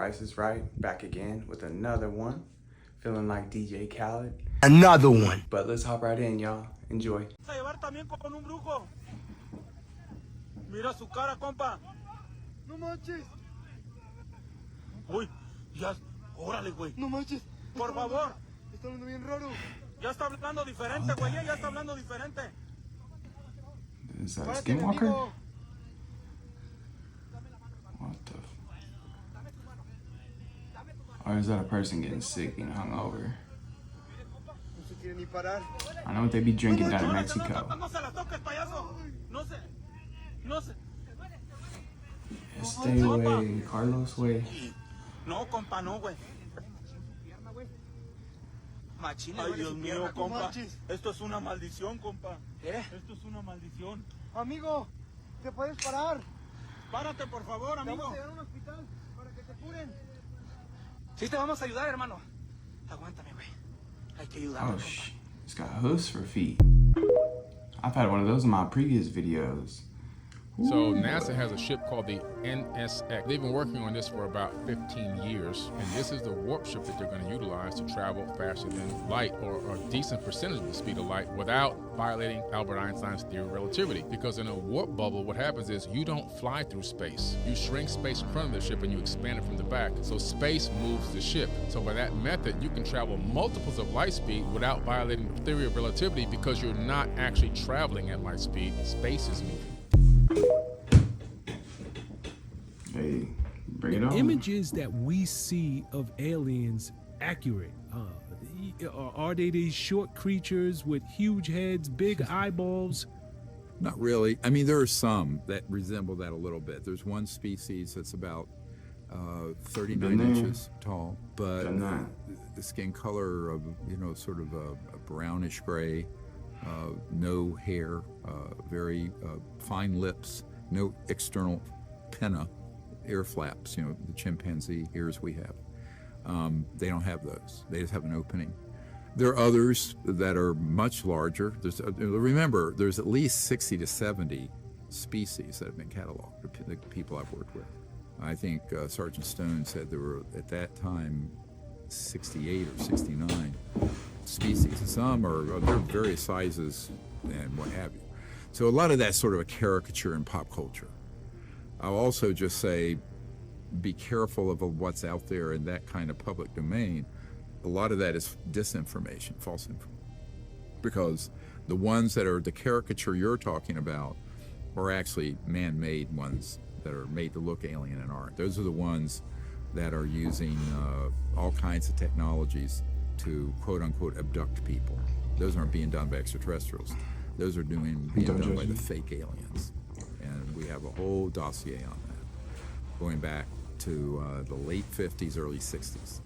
Price is Right, back again with another one. Feeling like DJ Khaled. Another one. But let's hop right in, y'all. Enjoy. Mira su cara, compa. No manches. Uy, ya, órale, güey. No manches. Por favor. Está hablando bien raro. Ya está hablando diferente, güey. Ya está hablando diferente. Is that a skinwalker? What the? Or is that a person getting sick and hungover? I know what they be drinking down in Mexico. No se la toques, payaso. No se. Stay away, Carlos, way. No, compa, no, güey. Ay, Dios mío, compa. Esto es una maldición, compa. ¿Qué? Esto es una maldición. Amigo, ¿te puedes parar? Párate, por favor, amigo. Vamos a llegar a un hospital para que te curen. Sí, te vamos a ayudar, hermano. Aguántame, güey. Hay que ayudarlo. Oh, it's got hoofs for feet. I've had one of those in my previous videos. So NASA has a ship called the NSX. They've been working on this for about 15 years, and this is the warp ship that they're going to utilize to travel faster than light, or a decent percentage of the speed of light, without violating Albert Einstein's theory of relativity. Because in a warp bubble, what happens is you don't fly through space. You shrink space in front of the ship and you expand it from the back. So space moves the ship. So by that method, you can travel multiples of light speed without violating the theory of relativity, because you're not actually traveling at light speed. Space is moving. Hey, bring it on. Images that we see of aliens accurate? Are they these short creatures with huge heads, big eyeballs? Not really. I mean, there are some that resemble that a little bit. There's one species that's about 39 inches tall, but the skin color of, sort of a brownish gray, no hair, very fine lips, no external pinna, ear flaps, the chimpanzee ears we have. They don't have those. They just have an opening. There are others that are much larger. Remember, there's at least 60 to 70 species that have been cataloged, the people I've worked with. I think Sergeant Stone said there were, at that time, 68 or 69 species. Some they're various sizes and what have you. So a lot of that's sort of a caricature in pop culture. I'll also just say, be careful of what's out there in that kind of public domain. A lot of that is disinformation, false information. Because the ones that are the caricature you're talking about are actually man-made ones that are made to look alien and aren't. Those are the ones that are using all kinds of technologies to quote-unquote abduct people. Those aren't being done by extraterrestrials. Those are being done by the fake aliens. And we have a whole dossier on that, going back to the late 50s, early 60s.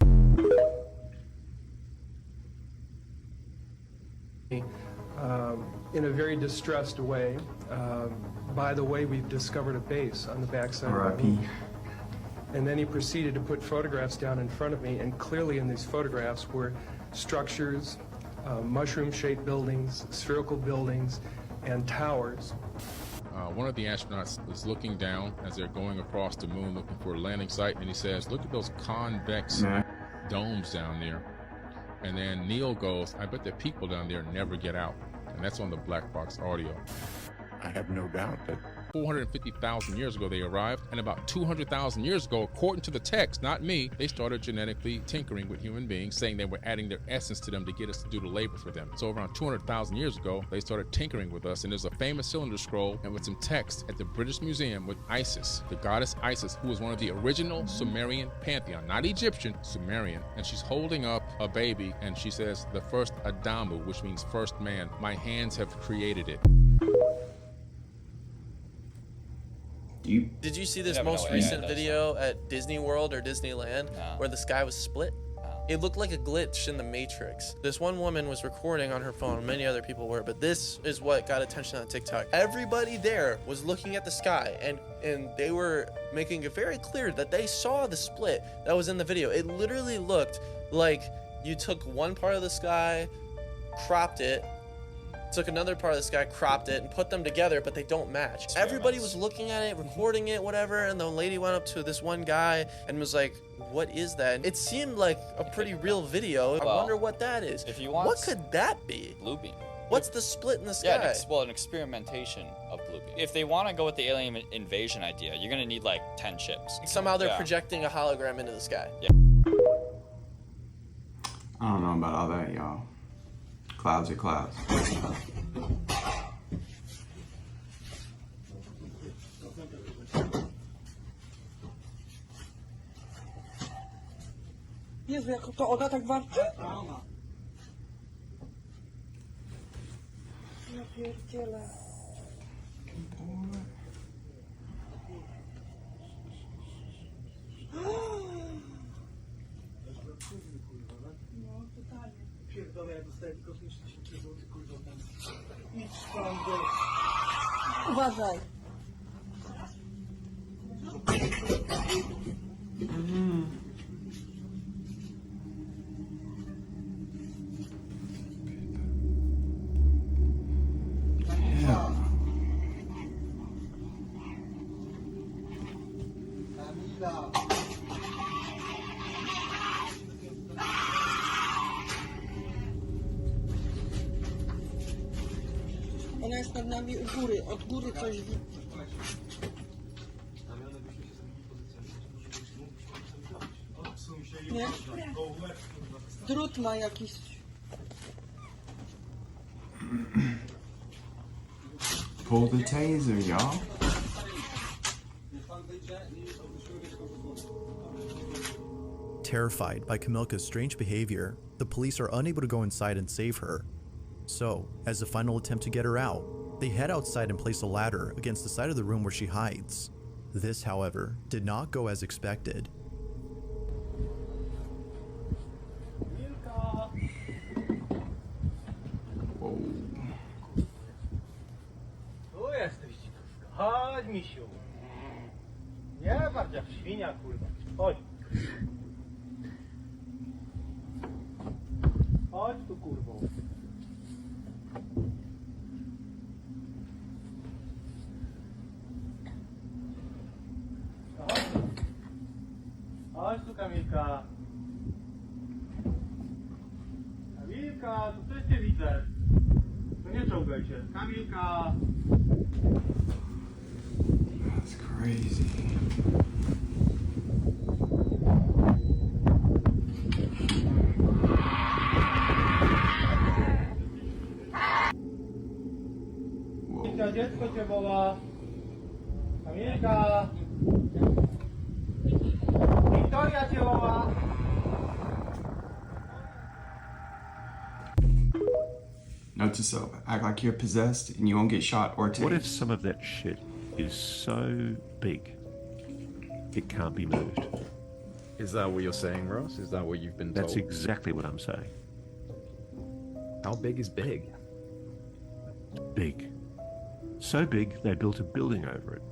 In a very distressed way. By the way, we've discovered a base on the backside of the moon. And then he proceeded to put photographs down in front of me, and clearly in these photographs were structures, mushroom-shaped buildings, spherical buildings, and towers. One of the astronauts is looking down as they're going across the moon looking for a landing site, and he says, "Look at those convex domes down there." And then Neil goes, "I bet the people down there never get out." And that's on the black box audio. I have no doubt that 450,000 years ago they arrived, and about 200,000 years ago, according to the text, not me, they started genetically tinkering with human beings, saying they were adding their essence to them to get us to do the labor for them. So around 200,000 years ago, they started tinkering with us, and there's a famous cylinder scroll and with some text at the British Museum with Isis, the goddess Isis, who was one of the original Sumerian pantheon, not Egyptian, Sumerian, and she's holding up a baby, and she says, "The first Adamu," which means first man. "My hands have created it." Did you see this most recent video at Disney World or Disneyland where the sky was split? It looked like a glitch in the Matrix. This one woman was recording on her phone, many other people were, but this is what got attention on TikTok. Everybody there was looking at the sky, and they were making it very clear that they saw the split that was in the video. It literally looked like you took one part of the sky, cropped it, took another part of the sky, cropped it, and put them together, but they don't match. Everybody was looking at it, recording it, whatever, and the lady went up to this one guy and was like, what is that? It seemed like a pretty real video. I wonder what that is. If you want, what could that be? Blue beam. What's the split in the sky? Yeah, an experimentation of blue beam. If they want to go with the alien invasion idea, you're gonna need like 10 ships. Somehow they're projecting a hologram into the sky. Yeah. I don't know about all that, y'all. Clouds are clouds. Jezu, jak to Oda tak warczy? Ja pierdzielę. No, totalnie. Pierdolę, ja dostaję kosmiczne 1000 zł, kurwa, tam. Idź tam do... Uważaj. Ona jest nad nami u góry, od góry coś widzi. Nie? Drut ma jakiś. Pull the taser, y'all. Terrified by Kamilka's strange behavior, the police are unable to go inside and save her. So, as a final attempt to get her out, they head outside and place a ladder against the side of the room where she hides. This, however, did not go as expected. Tu jesteś, chodź, misiu. Nie bardziej jak świnia, kurwa. Chodź. Chodź tu, kurwo. Chodź tu, Kamilka. Kamilka, to też cię widzę. To nie czołgaj się. Kamilka. That's crazy. Kamilka, dziecko cię woła. Kamilka. Wiktoria cię woła. Note to self, act like you're possessed and you won't get shot or tased. What if some of that shit is so big it can't be moved? Is that what you're saying, Ross? Is that what you've been told? That's exactly what I'm saying. How big is big? Big. So big they built a building over it.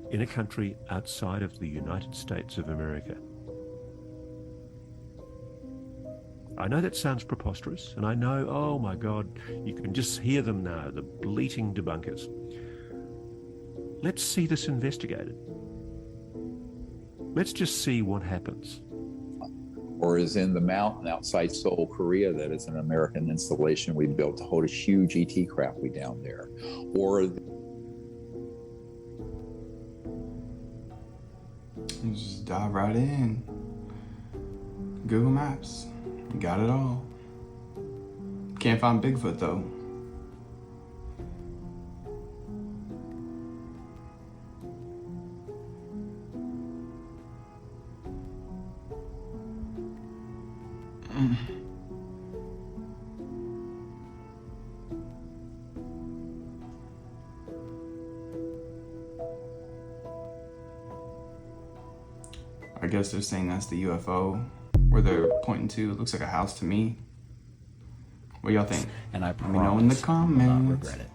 In a country outside of the United States of America. I know that sounds preposterous, and I know, oh my God, you can just hear them now, the bleating debunkers. Let's see this investigated. Let's just see what happens. Or is in the mountain outside Seoul, Korea, that is an American installation we built to hold a huge ET craft way down there. Or just dive right in. Google Maps. Got it all. Can't find Bigfoot though. I guess they're saying that's the UFO where they're pointing to. It looks like a house to me. What y'all think? And I let me know in the comments. Will not regret it.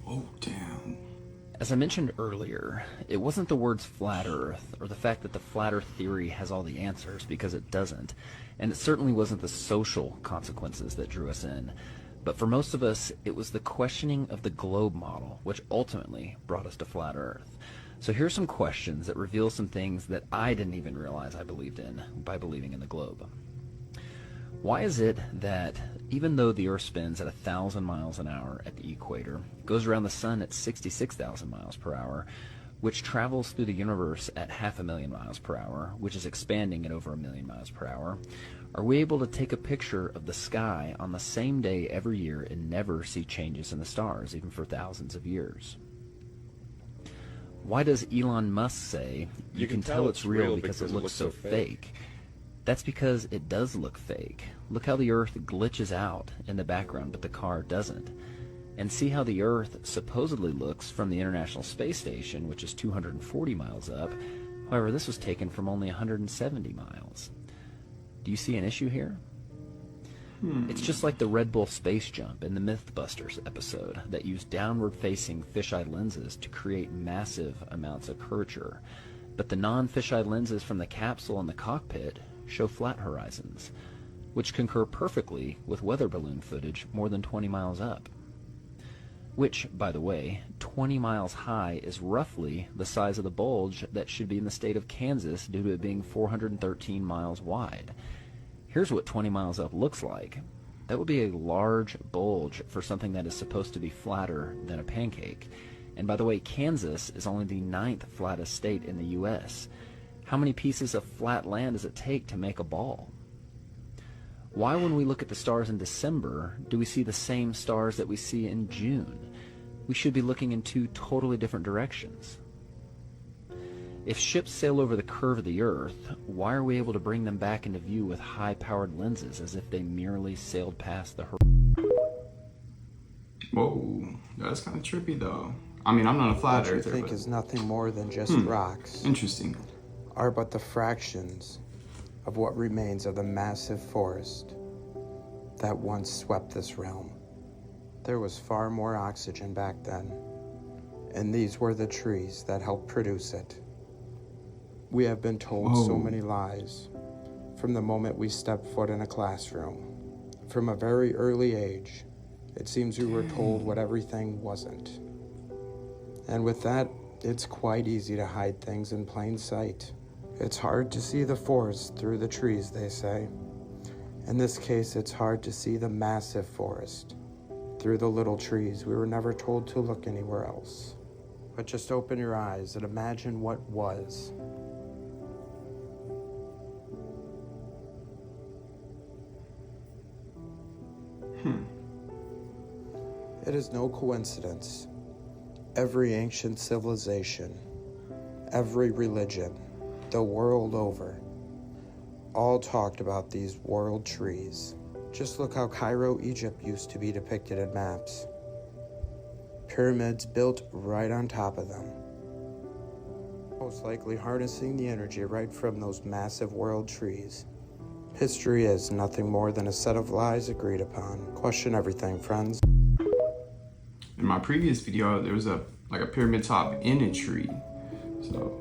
Oh, damn. As I mentioned earlier, it wasn't the words flat earth or the fact that the flat earth theory has all the answers, because it doesn't. And it certainly wasn't the social consequences that drew us in. But for most of us, it was the questioning of the globe model which ultimately brought us to flat Earth. So here's some questions that reveal some things that I didn't even realize I believed in by believing in the globe. Why is it that even though the Earth spins at 1,000 miles an hour at the equator, goes around the sun at 66,000 miles per hour, which travels through the universe at 500,000 miles per hour, which is expanding at over 1,000,000 miles per hour, are we able to take a picture of the sky on the same day every year and never see changes in the stars, even for thousands of years? Why does Elon Musk say, you can tell it's real because it looks so fake? That's because it does look fake. Look how the Earth glitches out in the background, but the car doesn't. And see how the Earth supposedly looks from the International Space Station, which is 240 miles up. However, this was taken from only 170 miles. Do you see an issue here? It's just like the Red Bull space jump in the Mythbusters episode that used downward-facing fisheye lenses to create massive amounts of curvature. But the non-fisheye lenses from the capsule and the cockpit show flat horizons, which concur perfectly with weather balloon footage more than 20 miles up. Which, by the way, 20 miles high is roughly the size of the bulge that should be in the state of Kansas due to it being 413 miles wide. Here's what 20 miles up looks like. That would be a large bulge for something that is supposed to be flatter than a pancake. And by the way, Kansas is only the 9th flattest state in the U.S. How many pieces of flat land does it take to make a ball? Why, when we look at the stars in December, do we see the same stars that we see in June? We should be looking in two totally different directions. If ships sail over the curve of the Earth, why are we able to bring them back into view with high-powered lenses as if they merely sailed past the horizon? Whoa, that's kind of trippy though. I mean, I'm not a flat earther. What you think is nothing more than just rocks. Interesting. Are but the fractions of what remains of the massive forest that once swept this realm. There was far more oxygen back then, and these were the trees that helped produce it. We have been told so many lies from the moment we stepped foot in a classroom. From a very early age, it seems we were told what everything wasn't. And with that, it's quite easy to hide things in plain sight. It's hard to see the forest through the trees, they say. In this case, it's hard to see the massive forest through the little trees. We were never told to look anywhere else. But just open your eyes and imagine what was. It is no coincidence. Every ancient civilization, every religion, the world over, all talked about these world trees. Just look how Cairo, Egypt used to be depicted in maps. Pyramids built right on top of them. Most likely harnessing the energy right from those massive world trees. History is nothing more than a set of lies agreed upon. Question everything, friends. In my previous video, there was a pyramid top in a tree, so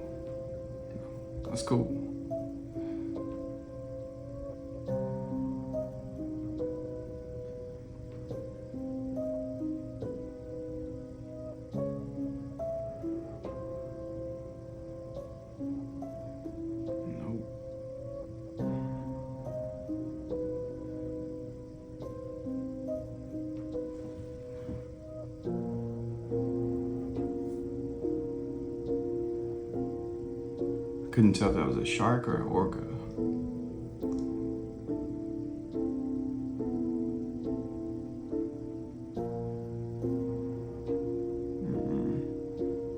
that's cool. Couldn't tell if that was a shark or an orca.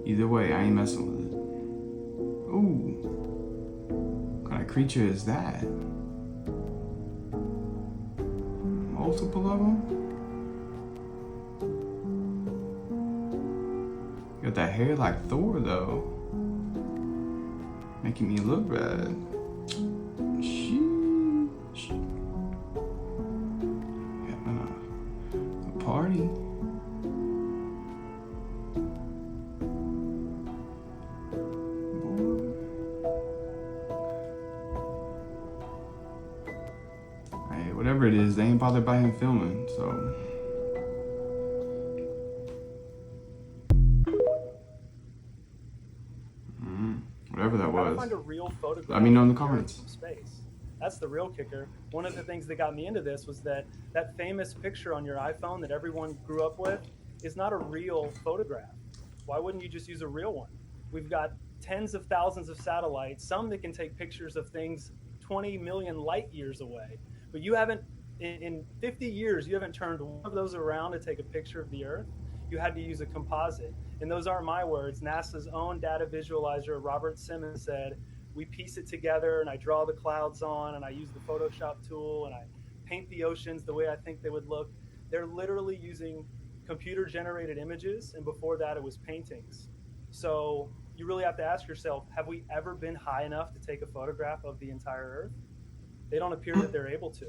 Either way, I ain't messing with it. Ooh. What kind of creature is that? Multiple of them? Got that hair like Thor though. Making me look bad. Sheesh. Having a party. Boy. Hey, whatever it is, they ain't bothered by him filming, so whoever that Gotta was. find a real photograph. Let me know in the of Earth comments. from space. That's the real kicker. One of the things that got me into this was that famous picture on your iPhone that everyone grew up with is not a real photograph. Why wouldn't you just use a real one? We've got tens of thousands of satellites, some that can take pictures of things 20 million light years away. But you haven't, in 50 years, you haven't turned one of those around to take a picture of the Earth. You had to use a composite. And those aren't my words. NASA's own data visualizer, Robert Simmons, said, we piece it together and I draw the clouds on and I use the Photoshop tool and I paint the oceans the way I think they would look. They're literally using computer generated images, and before that it was paintings. So you really have to ask yourself, have we ever been high enough to take a photograph of the entire Earth? They don't appear that they're able to.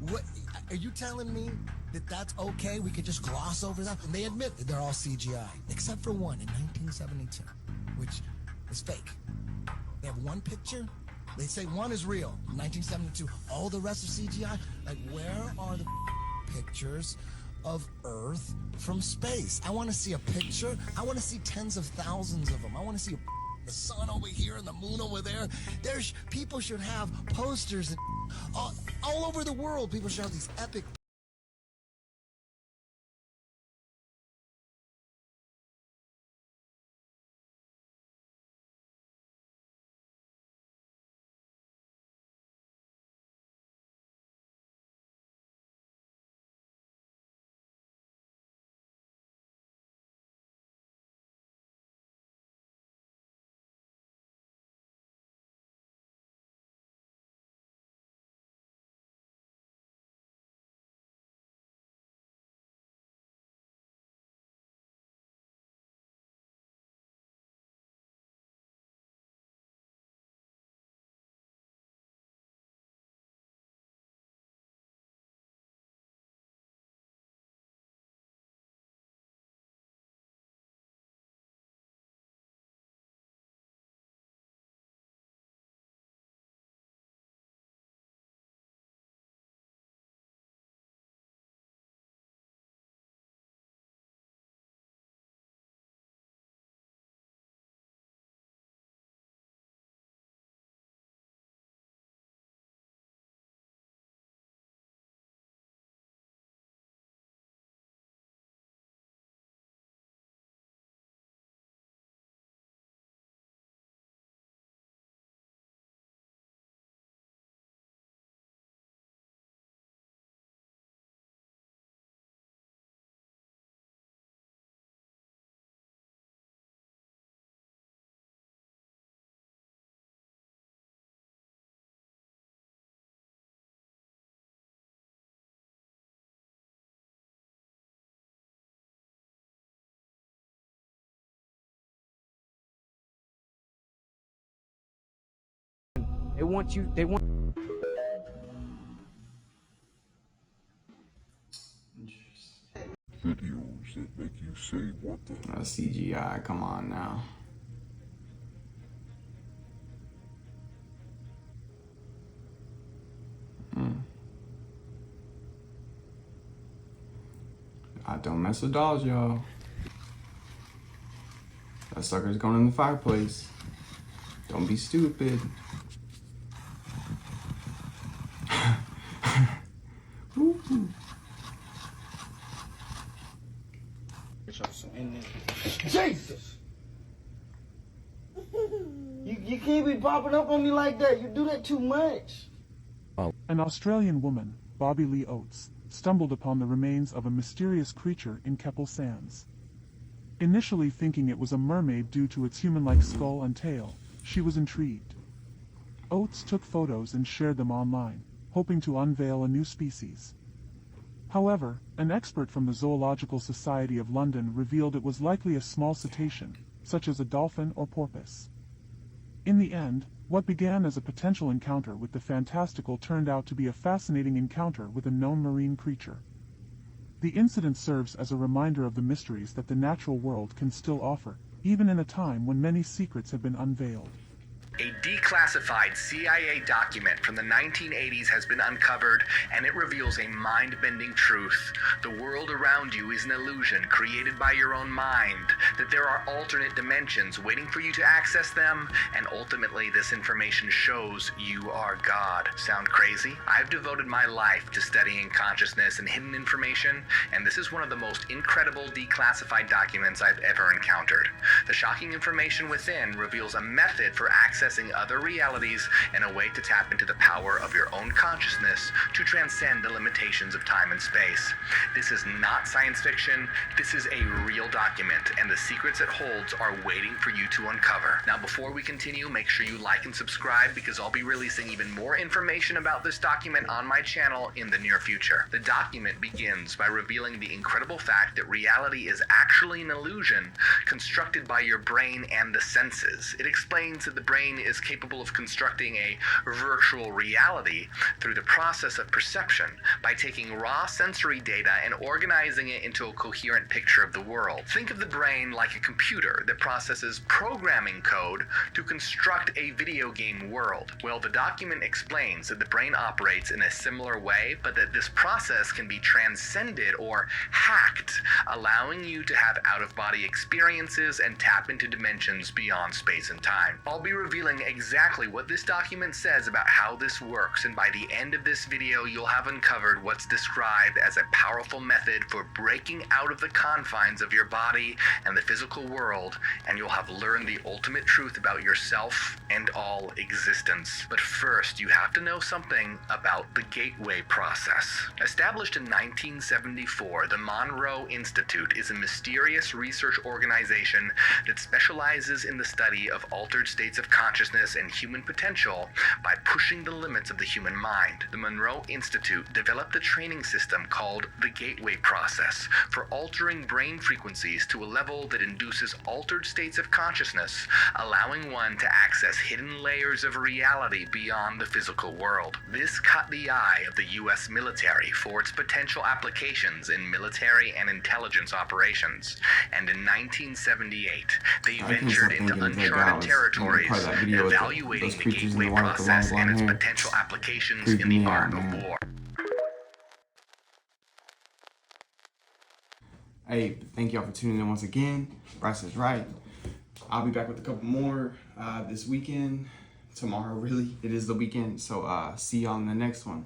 What are you telling me, that that's okay? We could just gloss over that? And they admit that they're all CGI, except for one in 1972, which is fake. They have one picture. They say one is real, 1972. All the rest are CGI. Like, where are the pictures of Earth from space? I want to see a picture. I want to see tens of thousands of them. I want to see the sun over here and the moon over there. People should have posters and all over the world. People should have these epic. They want you, they want. Videos that make you say what the CGI, come on now. Don't mess with dolls, y'all. That sucker's going in the fireplace. Don't be stupid. Jesus! You can't be popping up on me like that. You do that too much. An Australian woman, Bobby Lee Oates, stumbled upon the remains of a mysterious creature in Keppel Sands. Initially thinking it was a mermaid due to its human-like skull and tail, she was intrigued. Oates took photos and shared them online, hoping to unveil a new species. However, an expert from the Zoological Society of London revealed it was likely a small cetacean, such as a dolphin or porpoise. In the end, what began as a potential encounter with the fantastical turned out to be a fascinating encounter with a known marine creature. The incident serves as a reminder of the mysteries that the natural world can still offer, even in a time when many secrets have been unveiled. A declassified CIA document from the 1980s has been uncovered, and it reveals a mind-bending truth. The world around you is an illusion created by your own mind, that there are alternate dimensions waiting for you to access them, and ultimately this information shows you are God. Sound crazy? I've devoted my life to studying consciousness and hidden information, and this is one of the most incredible declassified documents I've ever encountered. The shocking information within reveals a method for accessing other realities and a way to tap into the power of your own consciousness to transcend the limitations of time and space. This is not science fiction. This is a real document, and the secrets it holds are waiting for you to uncover. Now, before we continue, make sure you like and subscribe, because I'll be releasing even more information about this document on my channel in the near future. The document begins by revealing the incredible fact that reality is actually an illusion constructed by your brain and the senses. It explains that the brain is capable of constructing a virtual reality through the process of perception by taking raw sensory data and organizing it into a coherent picture of the world. Think of the brain like a computer that processes programming code to construct a video game world. Well, the document explains that the brain operates in a similar way, but that this process can be transcended or hacked, allowing you to have out-of-body experiences and tap into dimensions beyond space and time. I'll be revealing exactly what this document says about how this works, and by the end of this video you'll have uncovered what's described as a powerful method for breaking out of the confines of your body and the physical world, and you'll have learned the ultimate truth about yourself and all existence. But first, you have to know something about the gateway process. Established in 1974, the Monroe Institute is a mysterious research organization that specializes in the study of altered states of consciousness and human potential by pushing the limits of the human mind. The Monroe Institute developed a training system called the gateway process for altering brain frequencies to a level that induces altered states of consciousness, allowing one to access hidden layers of reality beyond the physical world. This caught the eye of the U.S. military for its potential applications in military and intelligence operations, and in 1978 they ventured into uncharted territories, evaluating the gateway process and its potential applications in the art of war. Hey, thank y'all for tuning in once again. Bryce is right. I'll be back with a couple more this weekend. Tomorrow, really. It is the weekend. So see y'all in the next one.